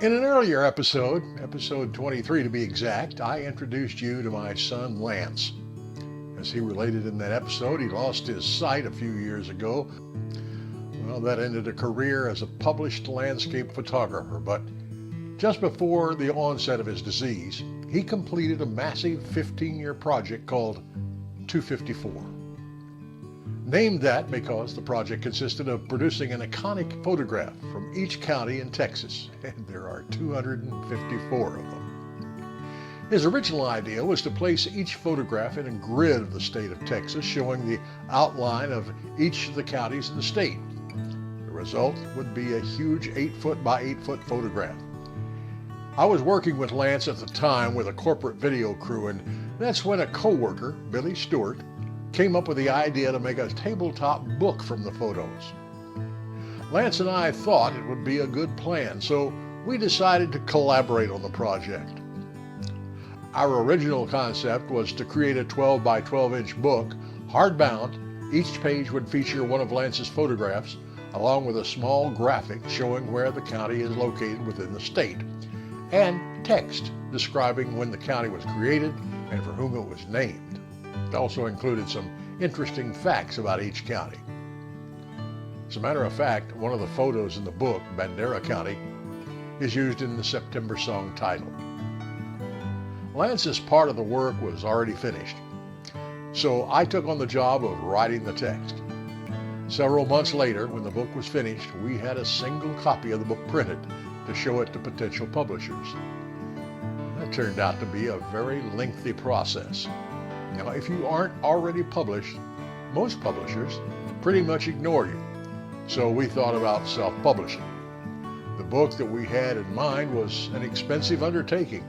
In an earlier episode, episode 23 to be exact, I introduced you to my son Lance. As he related in that episode, he lost his sight a few years ago. Well, that ended a career as a published landscape photographer, but just before the onset of his disease, he completed a massive 15-year project called 254. Named that because the project consisted of producing an iconic photograph from each county in Texas, and there are 254 of them. His original idea was to place each photograph in a grid of the state of Texas, showing the outline of each of the counties in the state. The result would be a huge 8-foot by 8-foot photograph. I was working with Lance at the time with a corporate video crew, and that's when a co-worker, Billy Stewart, came up with the idea to make a tabletop book from the photos. Lance and I thought it would be a good plan, so we decided to collaborate on the project. Our original concept was to create a 12 by 12 inch book, hardbound. Each page would feature one of Lance's photographs, along with a small graphic showing where the county is located within the state, and text describing when the county was created and for whom it was named. It also included some interesting facts about each county. As a matter of fact, one of the photos in the book, Bandera County, is used in the September song title. Lance's part of the work was already finished, so I took on the job of writing the text. Several months later, when the book was finished, we had a single copy of the book printed to show it to potential publishers. That turned out to be a very lengthy process. Now, if you aren't already published, most publishers pretty much ignore you. So we thought about self-publishing. The book that we had in mind was an expensive undertaking.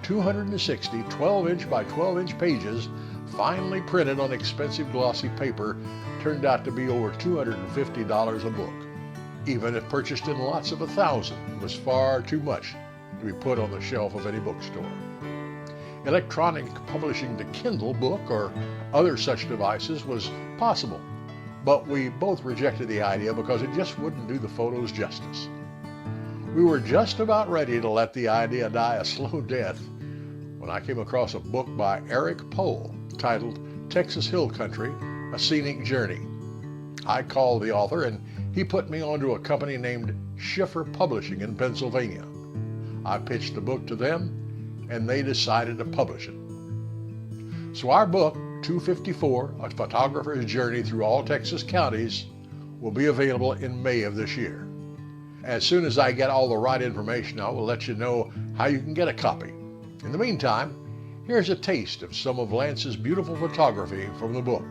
260 12-inch by 12-inch pages, finely printed on expensive glossy paper, turned out to be over $250 a book. Even if purchased in lots of 1,000, it was far too much to be put on the shelf of any bookstore. Electronic publishing to Kindle book or other such devices was possible, but we both rejected the idea because it just wouldn't do the photos justice. We were just about ready to let the idea die a slow death when I came across a book by Eric Pohl titled Texas Hill Country, A Scenic Journey. I called the author and he put me onto a company named Schiffer Publishing in Pennsylvania. I pitched the book to them and they decided to publish it. So our book, 254, A Photographer's Journey Through All Texas Counties, will be available in May of this year. As soon as I get all the right information, I will let you know how you can get a copy. In the meantime, here's a taste of some of Lance's beautiful photography from the book.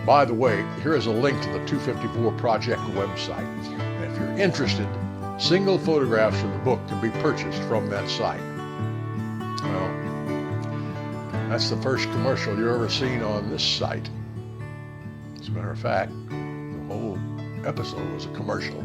By the way, here is a link to the 254 Project website. And if you're interested, single photographs of the book can be purchased from that site. Well, that's the first commercial you've ever seen on this site. As a matter of fact, the whole episode was a commercial.